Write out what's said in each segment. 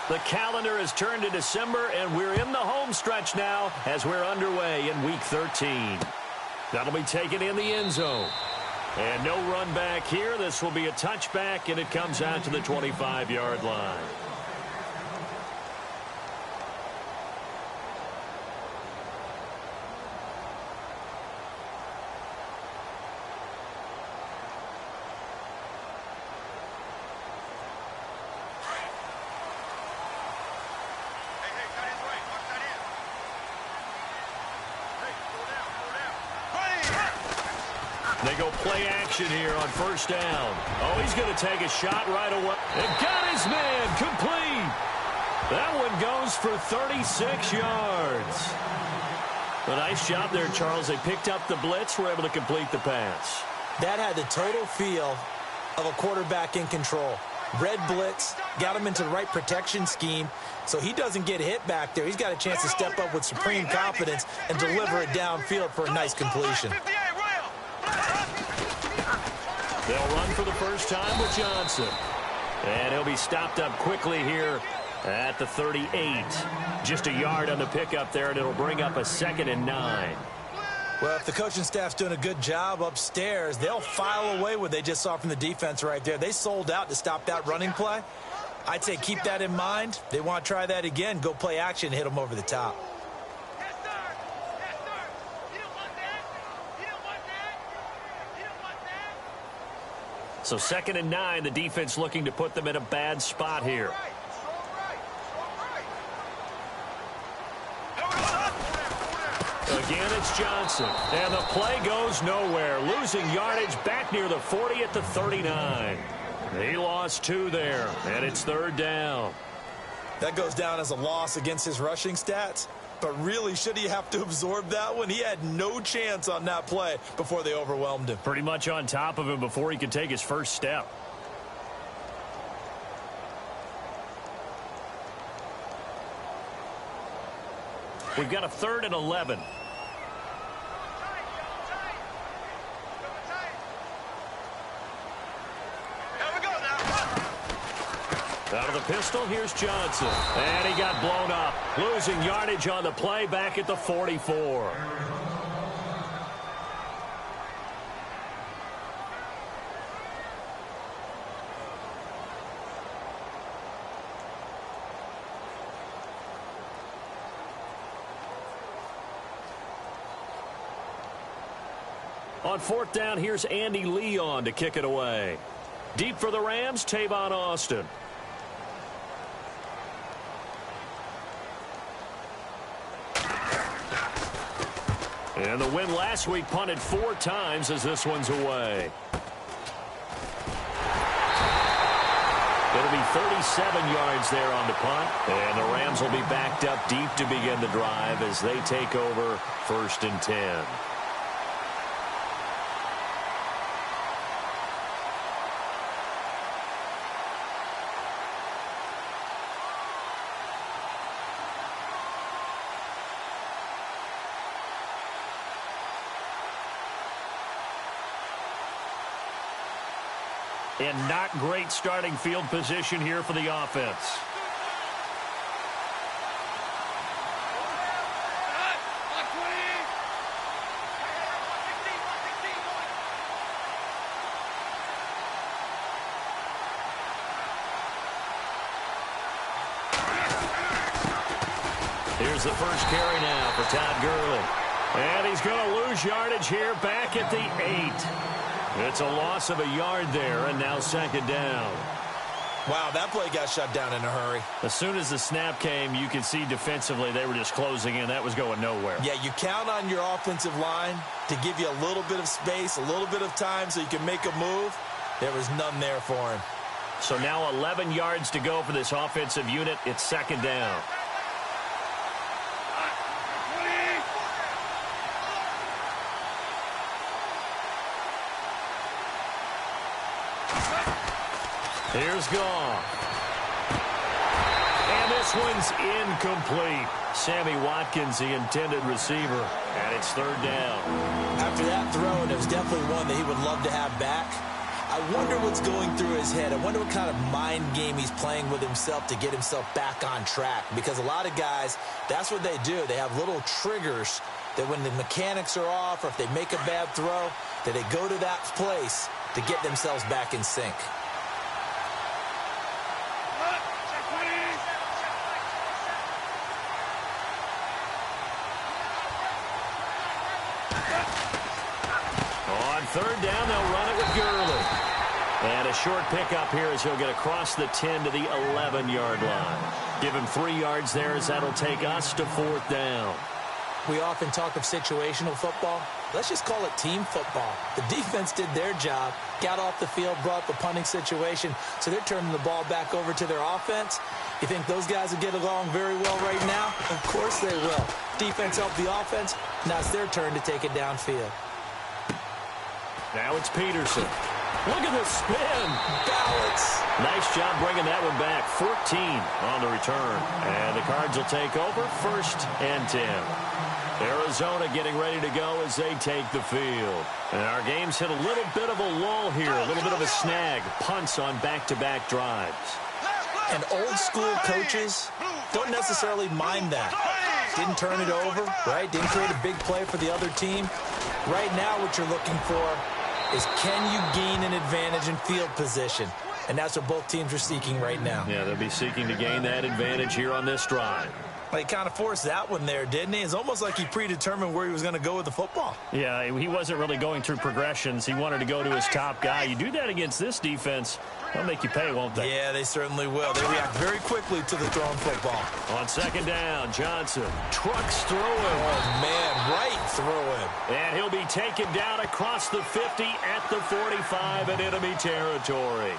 The calendar has turned to December, and we're in the home stretch now as we're underway in Week 13. That'll be taken in the end zone. And no run back here. This will be a touchback, and it comes out to the 25-yard line. They go play action here on first down. Oh, he's going to take a shot right away. And got his man complete. That one goes for 36 yards. A nice job there, Charles. They picked up the blitz, were able to complete the pass. That had the total feel of a quarterback in control. Red blitz, got him into the right protection scheme, so he doesn't get hit back there. He's got a chance to step up with supreme confidence and deliver it downfield for a nice completion. They'll run for the first time with Johnson. And he'll be stopped up quickly here at the 38. Just a yard on the pickup there, and it'll bring up a 2nd and 9. Well, if the coaching staff's doing a good job upstairs, they'll file away what they just saw from the defense right there. They sold out to stop that running play. I'd say keep that in mind. They want to try that again. Go play action, hit them over the top. So 2nd and 9, the defense looking to put them in a bad spot here. Again, it's Johnson. And the play goes nowhere. Losing yardage back near the 40 at the 39. He lost 2 there, and it's 3rd down. That goes down as a loss against his rushing stats. But really, should he have to absorb that one? He had no chance on that play before they overwhelmed him. Pretty much on top of him before he could take his first step. We've got a 3rd and 11. Out of the pistol, here's Johnson. And he got blown up. Losing yardage on the play back at the 44. On 4th down, here's Andy Leon to kick it away. Deep for the Rams, Tavon Austin. And the win last week punted 4 times as this one's away. It'll be 37 yards there on the punt. And the Rams will be backed up deep to begin the drive as they take over 1st and 10. And not great starting field position here for the offense. Here's the first carry now for Todd Gurley. And he's going to lose yardage here back at the 8. It's a loss of a yard there, and now 2nd down. Wow, that play got shut down in a hurry. As soon as the snap came, you could see defensively they were just closing in. That was going nowhere. Yeah, you count on your offensive line to give you a little bit of space, a little bit of time so you can make a move. There was none there for him. So now 11 yards to go for this offensive unit. It's 2nd down. Here's Goff. And this one's incomplete. Sammy Watkins, the intended receiver, and it's 3rd down. After that throw, and it was definitely one that he would love to have back. I wonder what's going through his head. I wonder what kind of mind game he's playing with himself to get himself back on track. Because a lot of guys, that's what they do. They have little triggers that when the mechanics are off or if they make a bad throw, that they go to that place to get themselves back in sync. On third down, they'll run it with Gurley. And a short pickup here as he'll get across the 10 to the 11-yard line. Give him 3 yards there as that'll take us to fourth down. We often talk of situational football. Let's just call it team football. The defense did their job, got off the field, brought up a punting situation, so they're turning the ball back over to their offense. You think those guys will get along very well right now? Of course they will. Defense helped the offense. Now it's their turn to take it downfield. Now it's Peterson. Look at the spin. Balance. Nice job bringing that one back. 14 on the return. And the Cards will take over, 1st and 10. Arizona getting ready to go as they take the field. And our game's hit a little bit of a lull here, a little bit of a snag. Punts on back-to-back drives. And old-school coaches don't necessarily mind that. Didn't turn it over, right? Didn't create a big play for the other team. Right now what you're looking for is can you gain an advantage in field position? And that's what both teams are seeking right now. Yeah, they'll be seeking to gain that advantage here on this drive. Well, he kind of forced that one there, didn't he? It's almost like he predetermined where he was going to go with the football. Yeah, he wasn't really going through progressions. He wanted to go to his top guy. You do that against this defense, they'll make you pay, won't they? Yeah, they certainly will. They react very quickly to the thrown football. On 2nd down, Johnson trucks through him. Oh, man, right through him. And he'll be taken down across the 50 at the 45 in enemy territory.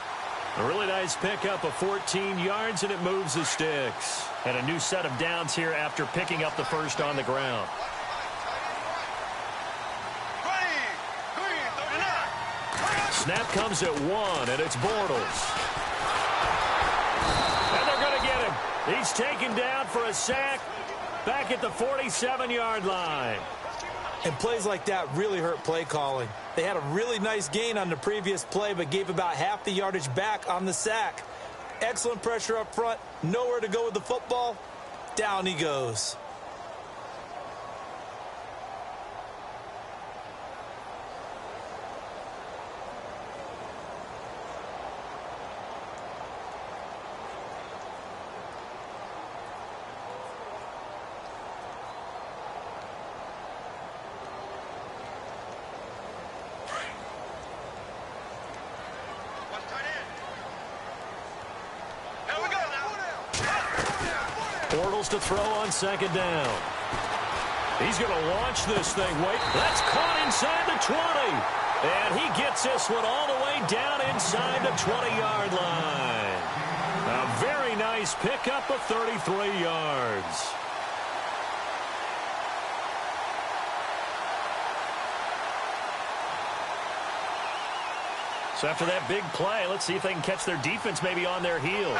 A really nice pickup of 14 yards, and it moves the sticks. And a new set of downs here after picking up the first on the ground. Snap comes at 1, and it's Bortles. And they're going to get him. He's taken down for a sack back at the 47-yard line. And plays like that really hurt play calling. They had a really nice gain on the previous play, but gave about half the yardage back on the sack. Excellent pressure up front. Nowhere to go with the football. Down he goes. Bortles to throw on 2nd down. He's going to launch this thing. Wait, that's caught inside the 20. And he gets this one all the way down inside the 20-yard line. A very nice pickup of 33 yards. So after that big play, let's see if they can catch their defense maybe on their heels.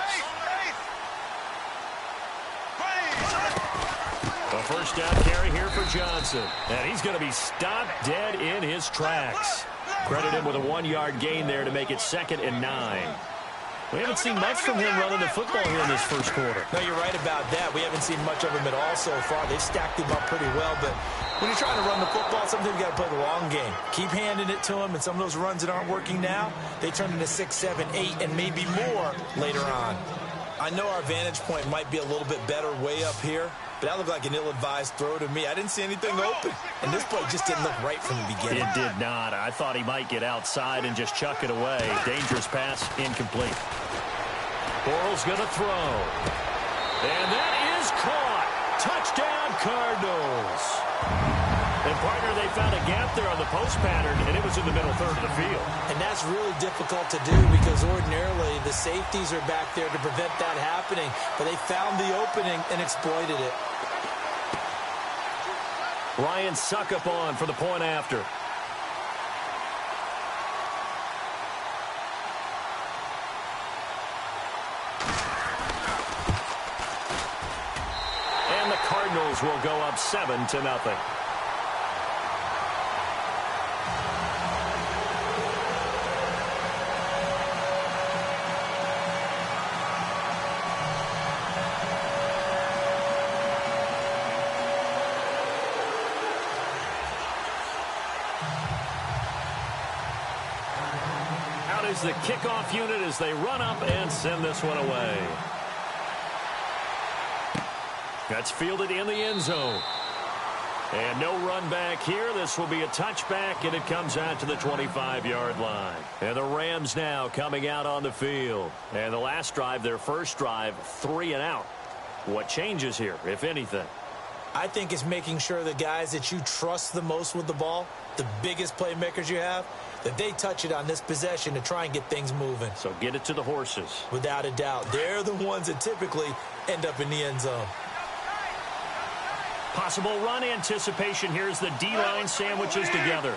A 1st down carry here for Johnson. And he's going to be stopped dead in his tracks. Credit him with a 1-yard gain there to make it 2nd and 9. We haven't seen much from him running the football here in this first quarter. No, you're right about that. We haven't seen much of him at all so far. They've stacked him up pretty well, but when you're trying to run the football, sometimes you got to play the long game. Keep handing it to him, and some of those runs that aren't working now, they turn into 6, 7, 8, and maybe more later on. I know our vantage point might be a little bit better way up here, but that looked like an ill-advised throw to me. I didn't see anything open, and this play just didn't look right from the beginning. It did not. I thought he might get outside and just chuck it away. Dangerous pass, incomplete. Bortles going to throw. And that is caught. Touchdown, Cardinals. And, partner, they found a gap there on the post pattern, and it was in the middle third of the field. And that's really difficult to do because ordinarily the safeties are back there to prevent that happening. But they found the opening and exploited it. Ryan Suckup on for the point after. And the Cardinals will go up 7-0. is the kickoff unit as they run up and send this one away. That's fielded in the end zone. And no run back here. This will be a touchback, and it comes out to the 25-yard line. And the Rams now coming out on the field. And the last drive, their first drive, 3 and out. What changes here, if anything? I think it's making sure the guys that you trust the most with the ball, the biggest playmakers you have, that they touch it on this possession to try and get things moving. So get it to the horses. Without a doubt. They're the ones that typically end up in the end zone. Possible run anticipation. Here's the D-line sandwiches together.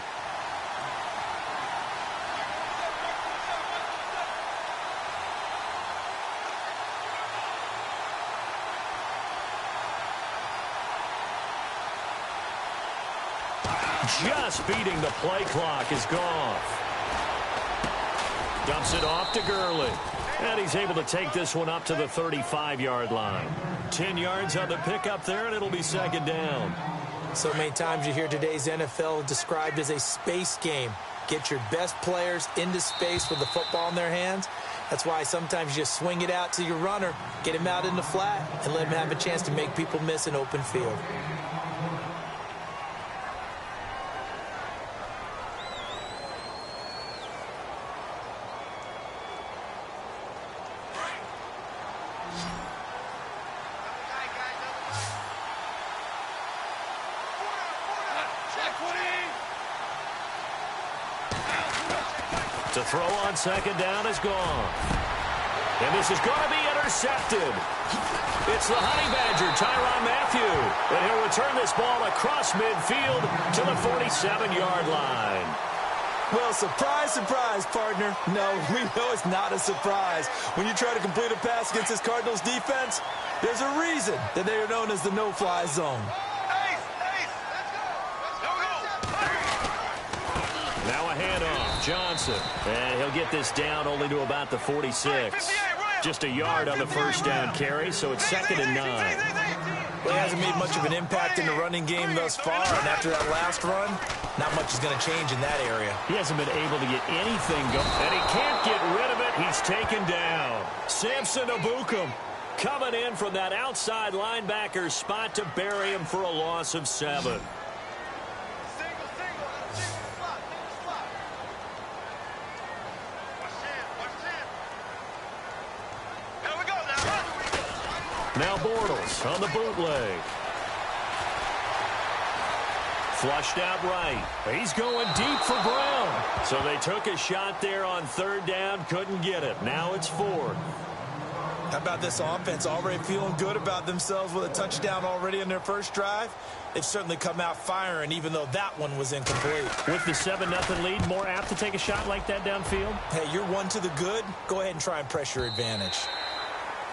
Just beating the play clock is Goff. Dumps it off to Gurley. And he's able to take this one up to the 35-yard line. 10 yards on the pickup there, and it'll be second down. So many times you hear today's NFL described as a space game. Get your best players into space with the football in their hands. That's why sometimes you just swing it out to your runner, get him out in the flat, and let him have a chance to make people miss an open field. To throw on second down is gone. And this is going to be intercepted. It's the Honey Badger, Tyrann Mathieu. And he'll return this ball across midfield to the 47-yard line. Well, surprise, surprise, partner. No, we know it's not a surprise. When you try to complete a pass against this Cardinals defense, there's a reason that they are known as the no-fly zone. Now a handoff. Johnson. And he'll get this down only to about the 46. Just a yard on the first down carry, so it's 2nd and 9. Well, he hasn't made much of an impact in the running game thus far, and after that last run, not much is going to change in that area. He hasn't been able to get anything going, and he can't get rid of it. He's taken down. Samson Ebukam coming in from that outside linebacker spot to bury him for a loss of 7. Now Bortles on the bootleg. Flushed out right. He's going deep for Brown. So they took a shot there on 3rd down, couldn't get it. Now it's 4th. How about this offense already feeling good about themselves with a touchdown already in their first drive? They've certainly come out firing, even though that one was incomplete. With the 7-0 lead, more apt to take a shot like that downfield? Hey, you're one to the good. Go ahead and try and press your advantage.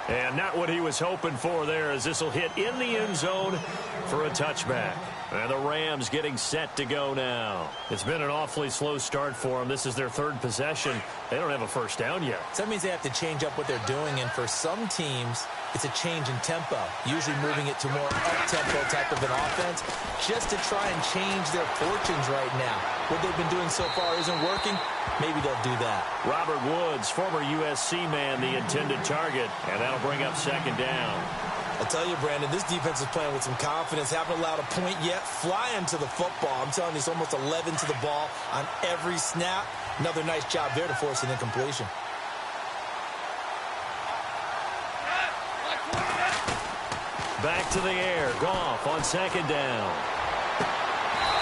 And not what he was hoping for there, as this will hit in the end zone for a touchback. And the Rams getting set to go now. It's been an awfully slow start for them. This is their 3rd possession. They don't have a first down yet. So that means they have to change up what they're doing, and for some teams, it's a change in tempo, usually moving it to more up-tempo type of an offense, just to try and change their fortunes right now. What they've been doing so far isn't working. Maybe they'll do that. Robert Woods, former USC man, the intended target, and that'll bring up 2nd down. I'll tell you, Brandon, this defense is playing with some confidence. Haven't allowed a point yet. Flying to the football. I'm telling you, it's almost 11 to the ball on every snap. Another nice job there to force an incompletion. Back to the air. Goff on 2nd down.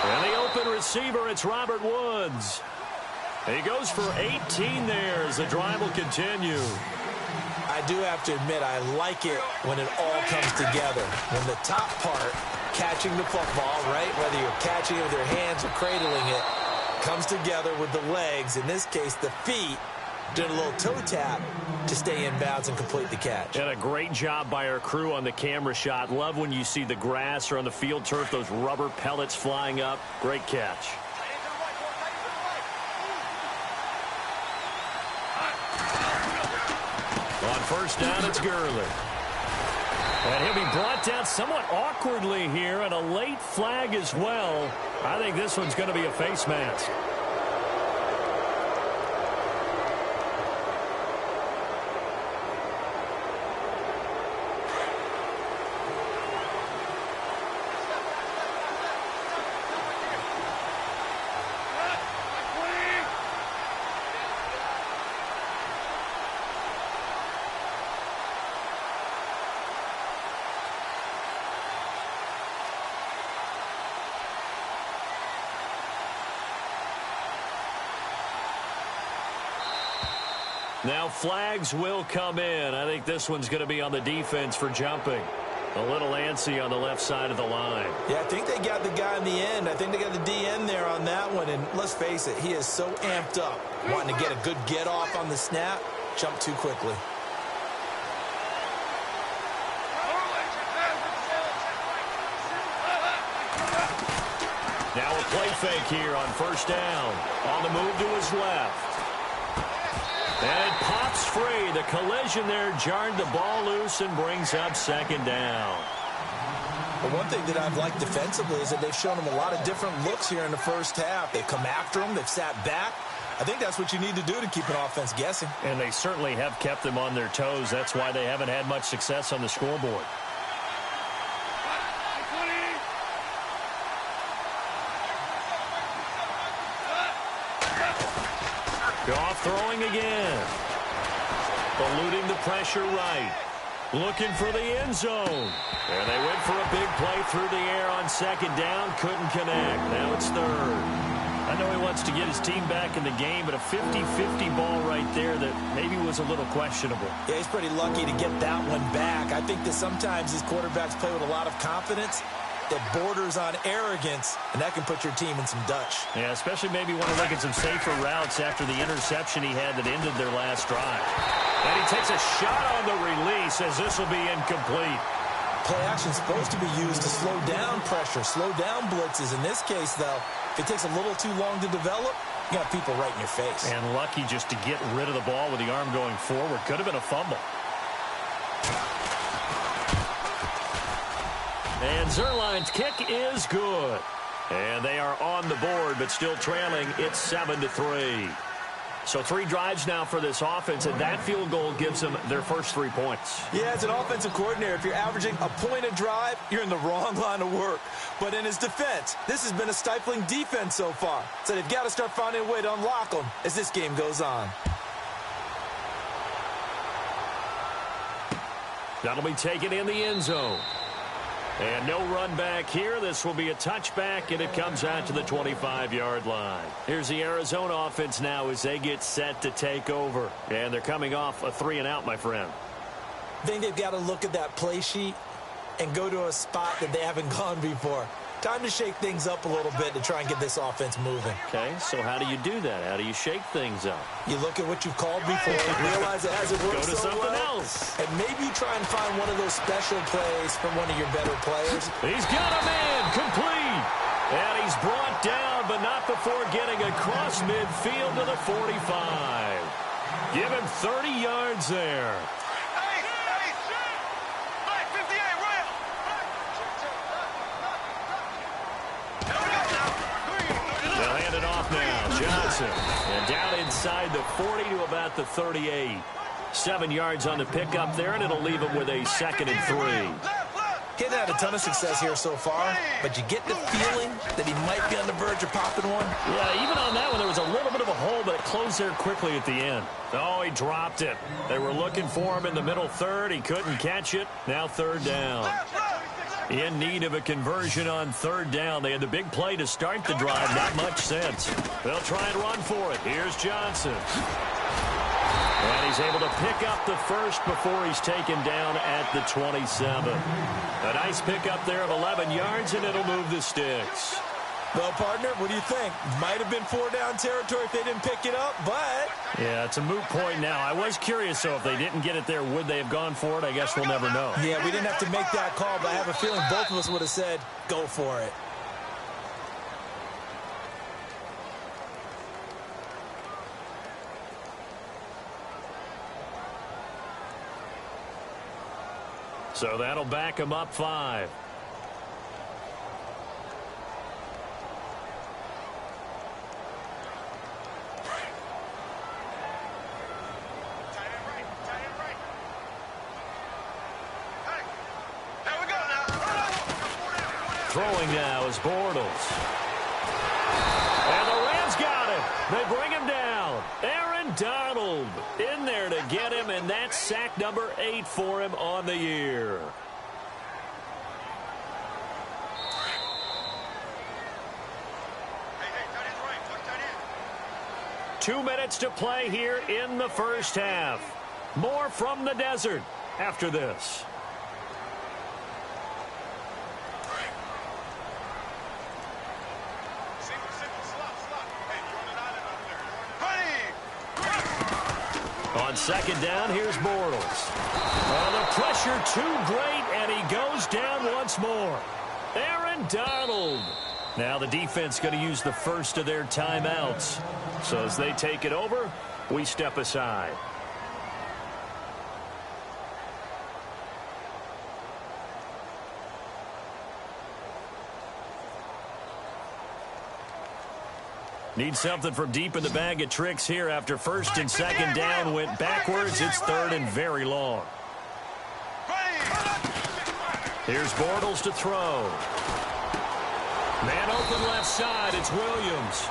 And the open receiver, it's Robert Woods. He goes for 18 there as the drive will continue. I do have to admit, I like it when it all comes together. When the top part, catching the football, right, whether you're catching it with your hands or cradling it, comes together with the legs, in this case the feet, did a little toe tap to stay in bounds and complete the catch. And a great job by our crew on the camera shot. Love when you see the grass or on the field turf, those rubber pellets flying up. Great catch. On first down, it's Gurley. And he'll be brought down somewhat awkwardly here, and a late flag as well. I think this one's going to be a face mask. Now flags will come in. I think this one's going to be on the defense for jumping. A little antsy on the left side of the line. Yeah, I think they got the guy in the end. I think they got the DN there on that one. And let's face it, he is so amped up, wanting to get a good get off on the snap, jump too quickly. Now a play fake here on first down. On the move to his left. And it pops free. The collision there jarred the ball loose and brings up second down. Well, one thing that I've liked defensively is that they've shown him a lot of different looks here in the first half. They've come after him. They've sat back. I think that's what you need to do to keep an offense guessing. And they certainly have kept them on their toes. That's why they haven't had much success on the scoreboard. Goff throwing again. Eluding the pressure right. Looking for the end zone. And they went for a big play through the air on second down. Couldn't connect. Now it's third. I know he wants to get his team back in the game, but a 50-50 ball right there that maybe was a little questionable. Yeah, he's pretty lucky to get that one back. I think that sometimes these quarterbacks play with a lot of confidence that borders on arrogance, and that can put your team in some Dutch. Yeah, especially maybe want to look at some safer routes after the interception he had that ended their last drive. And he takes a shot on the release as this will be incomplete. Play action is supposed to be used to slow down pressure, slow down blitzes. In this case, though, if it takes a little too long to develop, you got people right in your face. And lucky just to get rid of the ball with the arm going forward. Could have been a fumble. And Zerline's kick is good. And they are on the board, but still trailing. It's 7-3. So 3 drives now for this offense, and that field goal gives them their first 3 points. Yeah, as an offensive coordinator, if you're averaging a point a drive, you're in the wrong line of work. But in his defense, this has been a stifling defense so far. So they've got to start finding a way to unlock them as this game goes on. That'll be taken in the end zone. And no run back here. This will be a touchback, and it comes out to the 25-yard line. Here's the Arizona offense now as they get set to take over. And they're coming off a 3-and-out, my friend. I think they've got to look at that play sheet and go to a spot that they haven't gone before. Time to shake things up a little bit to try and get this offense moving. Okay, so how do you do that? How do you shake things up? You look at what you've called before, realize it hasn't worked Go to so something well, else. and maybe you try and find one of those special plays from one of your better players. He's got a man complete. And he's brought down, but not before getting across midfield to the 45. Give him 30 yards there. They'll hand it off now. Johnson. And down inside the 40 to about the 38. 7 yards on the pickup there, and it'll leave him with a 2nd and 3. He hasn't had a ton of success here so far, but you get the feeling that he might be on the verge of popping one. Yeah, even on that one, there was a little bit of a hole, but it closed there quickly at the end. Oh, he dropped it. They were looking for him in the middle third. He couldn't catch it. Now 3rd down. In need of a conversion on 3rd down. They had the big play to start the drive. Not much sense. They'll try and run for it. Here's Johnson. And he's able to pick up the first before he's taken down at the 27. A nice pickup there of 11 yards, and it'll move the sticks. Well, partner, what do you think? Might have been 4-down territory if they didn't pick it up, but... Yeah, it's a moot point now. I was curious, though, if they didn't get it there, would they have gone for it? I guess we'll never know. Yeah, we didn't have to make that call, but I have a feeling both of us would have said, go for it. So that'll back him up 5. Throwing now is Bortles. And the Rams got him. They bring him down. Aaron Donald in there to get him, and that's sack number 8 for him on the year. 2 minutes to play here in the first half. More from the desert after this. On second down, here's Bortles. Oh, the pressure too great, and he goes down once more. Aaron Donald. Now the defense going to use the first of their timeouts. So as they take it over, we step aside. Need something from deep in the bag of tricks here after first and second down went backwards. It's third and very long. Here's Bortles to throw. Man open left side. It's Williams.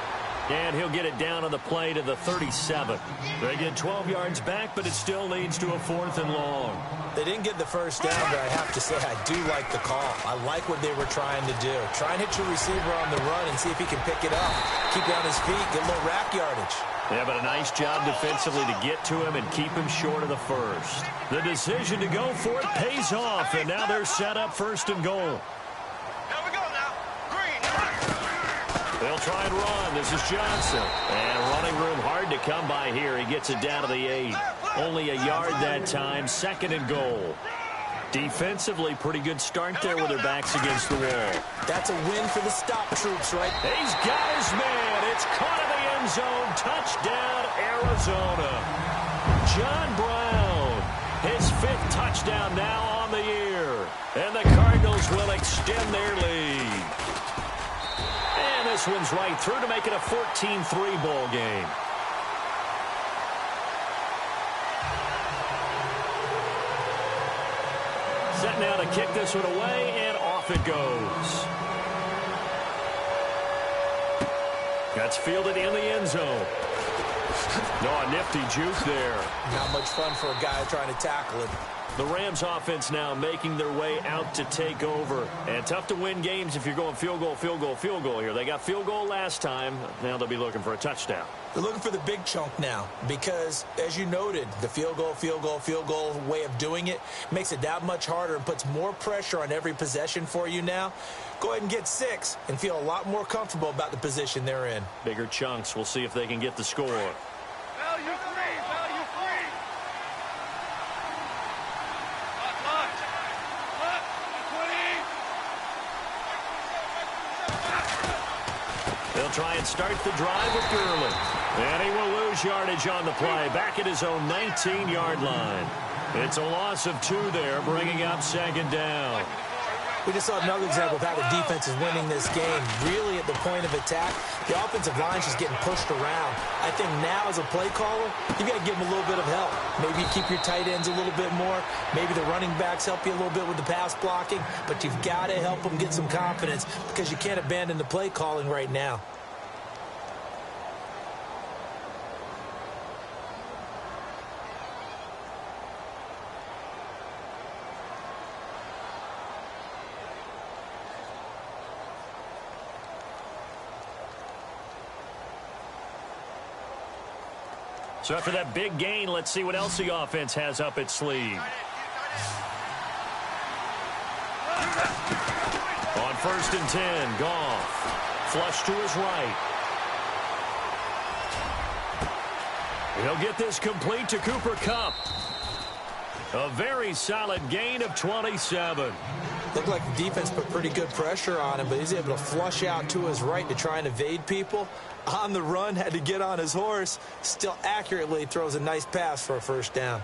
And he'll get it down on the play to the 37. They get 12 yards back, but it still leads to a 4th and long. They didn't get the first down, but I have to say I do like the call. I like what they were trying to do. Try and hit your receiver on the run and see if he can pick it up. Keep it on his feet, get a little rack yardage. Yeah, but a nice job defensively to get to him and keep him short of the first. The decision to go for it pays off, and now they're set up 1st and goal. They'll try and run. This is Johnson. And running room hard to come by here. He gets it down to the 8. Only a yard that time. 2nd and goal. Defensively, pretty good start there with their backs against the wall. That's a win for the stop troops, right? He's got his man. It's caught in the end zone. Touchdown, Arizona. John Brown. His 5th touchdown now on the year. And the Cardinals will extend their lead. This one's right through to make it a 14-3 ball game. Set now to kick this one away, and off it goes. That's fielded in the end zone. No, a nifty juke there. Not much fun for a guy trying to tackle him. The Rams offense now making their way out to take over. And tough to win games if you're going field goal, field goal, field goal here. They got field goal last time. Now they'll be looking for a touchdown. They're looking for the big chunk now because, as you noted, the field goal way of doing it makes it that much harder and puts more pressure on every possession for you now. Go ahead and get 6 and feel a lot more comfortable about the position they're in. Bigger chunks. We'll see if they can get the score. They'll try and start the drive with Gurley. And he will lose yardage on the play, back at his own 19-yard line. It's a loss of 2 there, bringing up 2nd down. We just saw another example of how the defense is winning this game. Really at the point of attack, the offensive line's just getting pushed around. I think now as a play caller, you got to give them a little bit of help. Maybe you keep your tight ends a little bit more. Maybe the running backs help you a little bit with the pass blocking. But you've got to help them get some confidence because you can't abandon the play calling right now. So after that big gain, let's see what else the offense has up its sleeve. On 1st and 10, Goff. Flush to his right. He'll get this complete to Cooper Kupp. A very solid gain of 27. Looked like the defense put pretty good pressure on him, but he's able to flush out to his right to try and evade people. On the run, had to get on his horse. Still accurately throws a nice pass for a 1st down.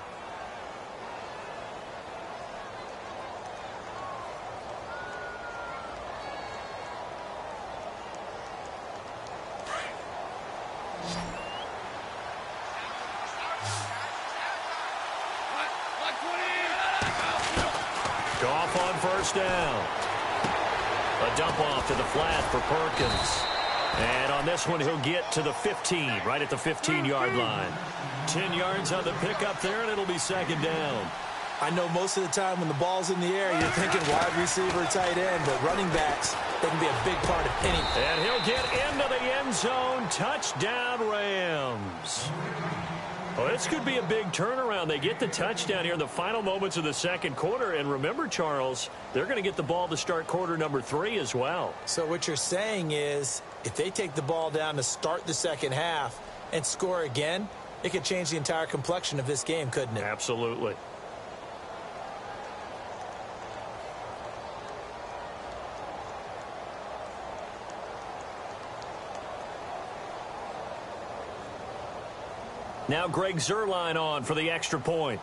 Goff on 1st down. A dump off to the flat for Perkins. And on this one, he'll get to the 15, right at the 15-yard line. 10 yards on the pickup there, and it'll be 2nd down. I know most of the time when the ball's in the air, you're thinking wide receiver, tight end, but running backs, they can be a big part of anything. And he'll get into the end zone. Touchdown, Rams. Well, this could be a big turnaround. They get the touchdown here in the final moments of the second quarter. And remember, Charles, they're going to get the ball to start quarter number 3 as well. So what you're saying is if they take the ball down to start the second half and score again, it could change the entire complexion of this game, couldn't it? Absolutely. Now Greg Zuerlein on for the extra point.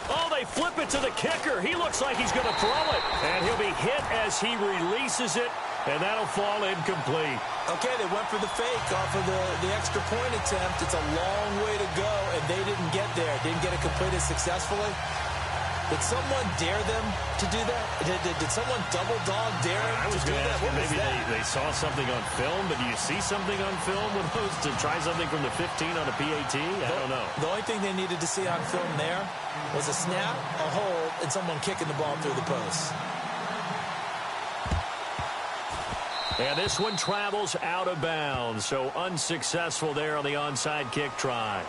Oh, they flip it to the kicker. He looks like he's going to throw it. And he'll be hit as he releases it, and that'll fall incomplete. Okay, they went for the fake off of the extra point attempt. It's a long way to go, and they didn't get there. Didn't get it completed successfully. Did someone dare them to do that? Did someone double dog dare them to do that? What was maybe that? they saw something on film, but do you see something on film with those to try something from the 15 on a PAT? I don't know. The only thing they needed to see on film there was a snap, a hold, and someone kicking the ball through the post. And this one travels out of bounds, so unsuccessful there on the onside kick try.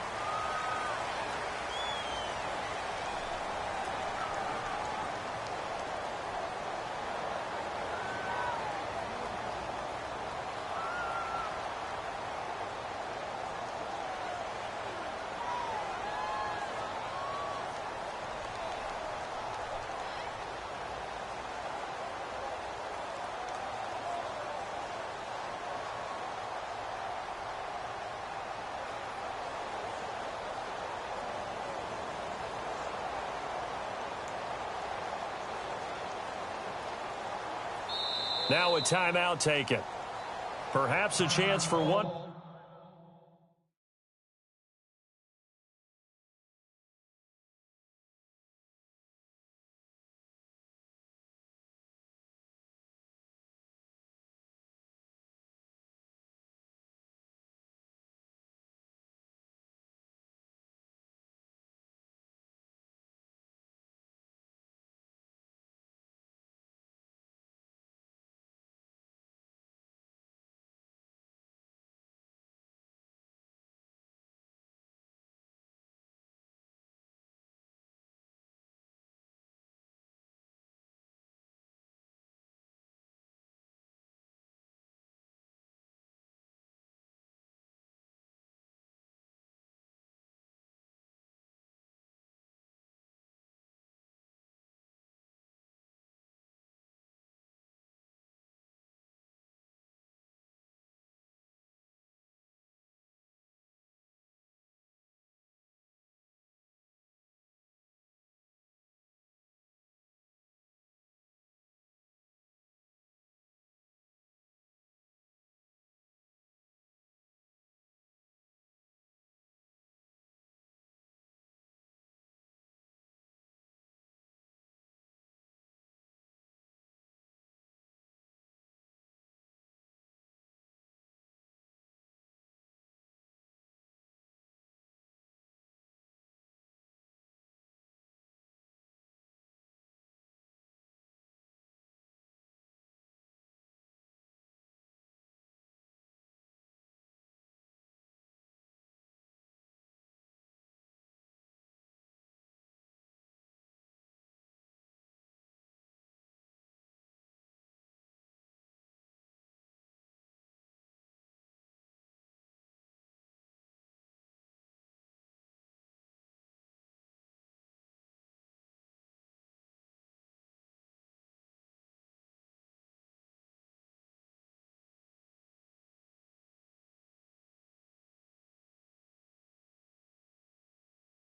Now a timeout taken. Perhaps a chance for one.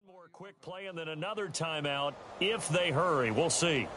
More quick play and then another timeout if they hurry. We'll see.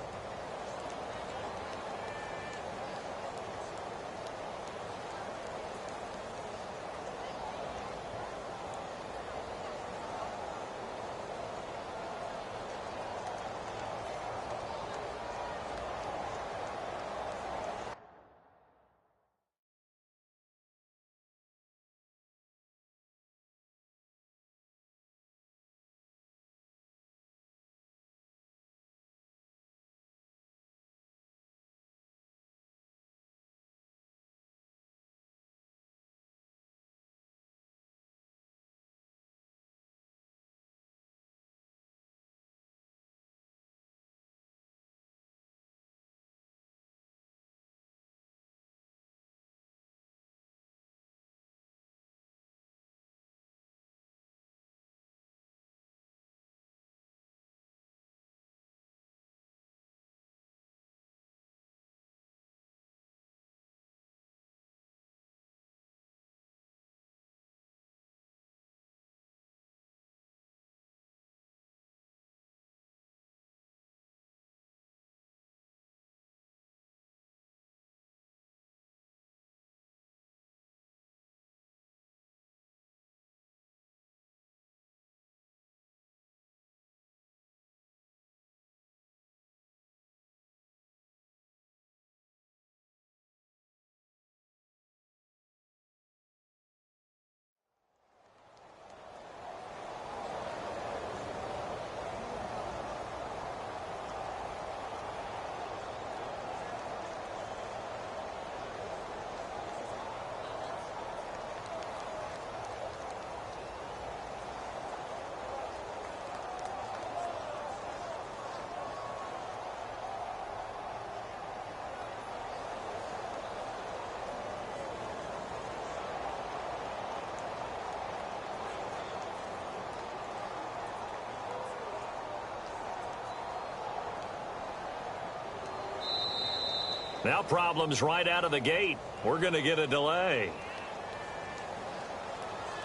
Now problems right out of the gate. We're going to get a delay.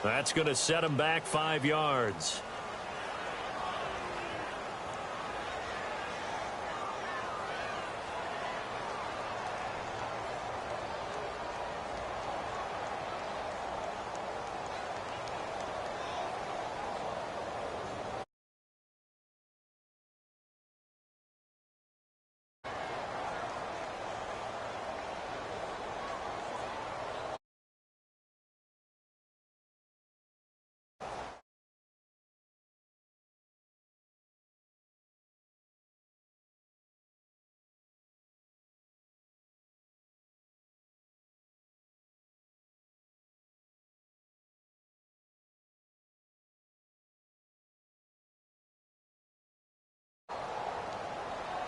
That's going to set him back 5 yards.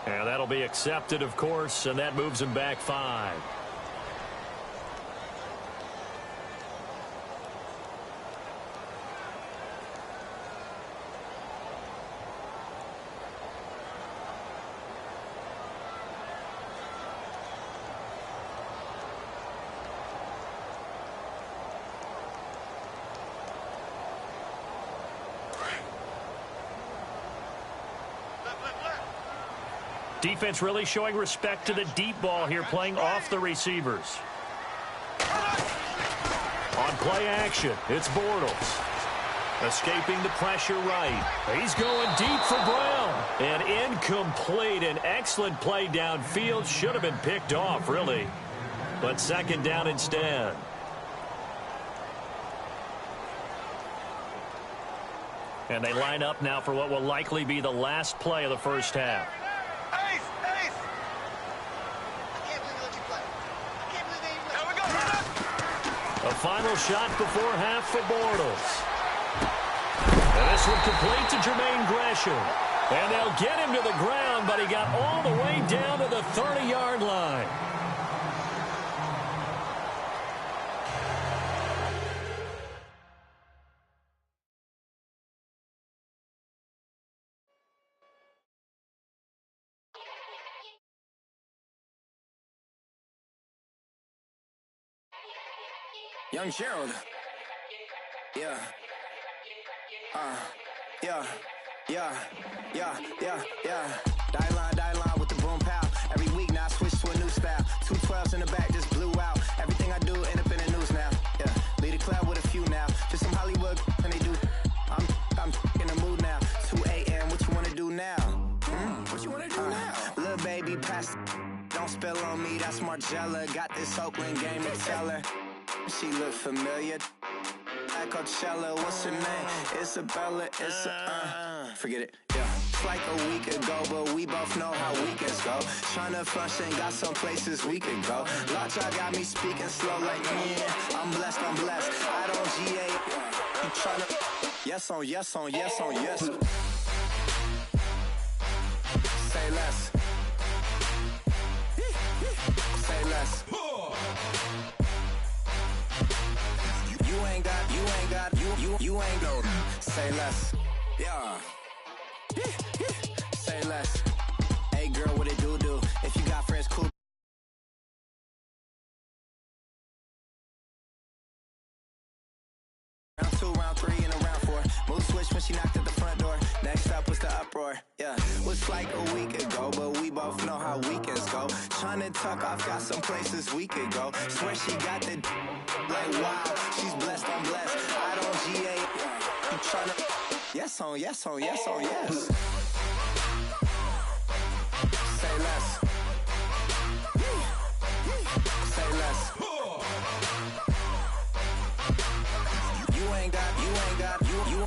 And that'll be accepted, of course, and that moves him back 5. Defense really showing respect to the deep ball here, playing off the receivers. On play action, it's Bortles. Escaping the pressure right. He's going deep for Brown. And incomplete. An excellent play downfield. Should have been picked off, really. But second down instead. And they line up now for what will likely be the last play of the first half. A final shot before half for Bortles. And this one complete to Jermaine Gresham. And they'll get him to the ground, but he got all the way down to the 30-yard line. Young Gerald. Yeah. Die line with the boom pow. Every week now I switch to a new style. 212s in the back just blew out. Everything I do end up in the news now. Yeah. Lead a club with a few now. Just some Hollywood and they do. I'm in the mood now. 2 a.m. What you wanna do now? What you wanna do now? Little baby pass. Don't spill on me. That's Margella. Got this Oakland game to tell her. She look familiar. At Coachella, what's her name? Isabella, forget it, yeah. It's like a week ago, but we both know how weekends go. Tryna function, got some places we could go. Lot y'all got me speaking slow like, yeah, I'm blessed. I don't GA, you tryna, yes on yes. Say less. Say less. You ain't no. Say less. Yeah. Say less. Hey girl, what it do? If you got friends, cool. Round 2, round 3, and a round 4. Move switch when she knocked at the front door. Next up was the uproar. Yeah. Was like a week ago, but we both know how weekends go. Tryna tuck off, got some places we could go. Swear she got the like wow. She's blessed, I'm blessed. I don't GA. You tryna yes on yes. Say less. Say less.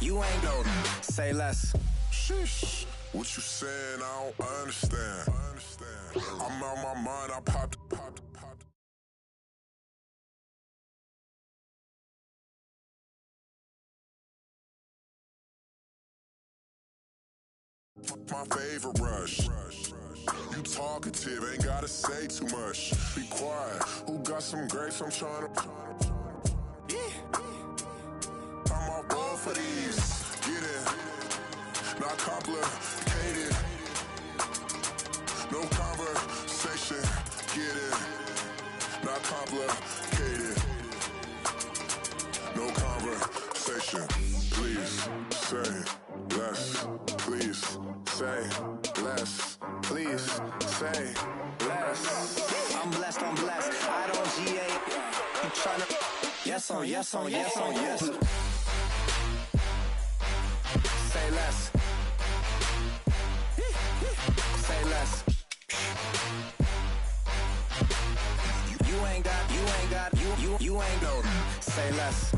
You ain't no. Say less. Sheesh. What you saying? I don't understand. I'm out my mind. I popped. My favorite rush. You talkative, ain't gotta say too much. Be quiet. Who got some grapes? I'm trying to. I'm all ball for these. Get in. Not complicated. No conversation. get it, not complicated. No conversation. Please say less. Please say less. Please say less. I'm blessed, I'm blessed. I don't GA. You tryna yes on yes on yes on yes. Say less. Say less. You ain't got you ain't no. Say less.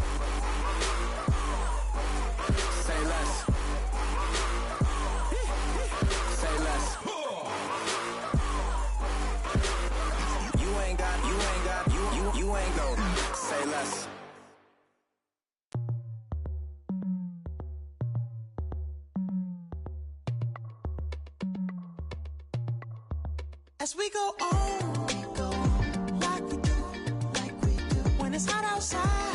Say less. Say less. You ain't got you ain't no. Say less. As we go on, like we do, when it's hot outside.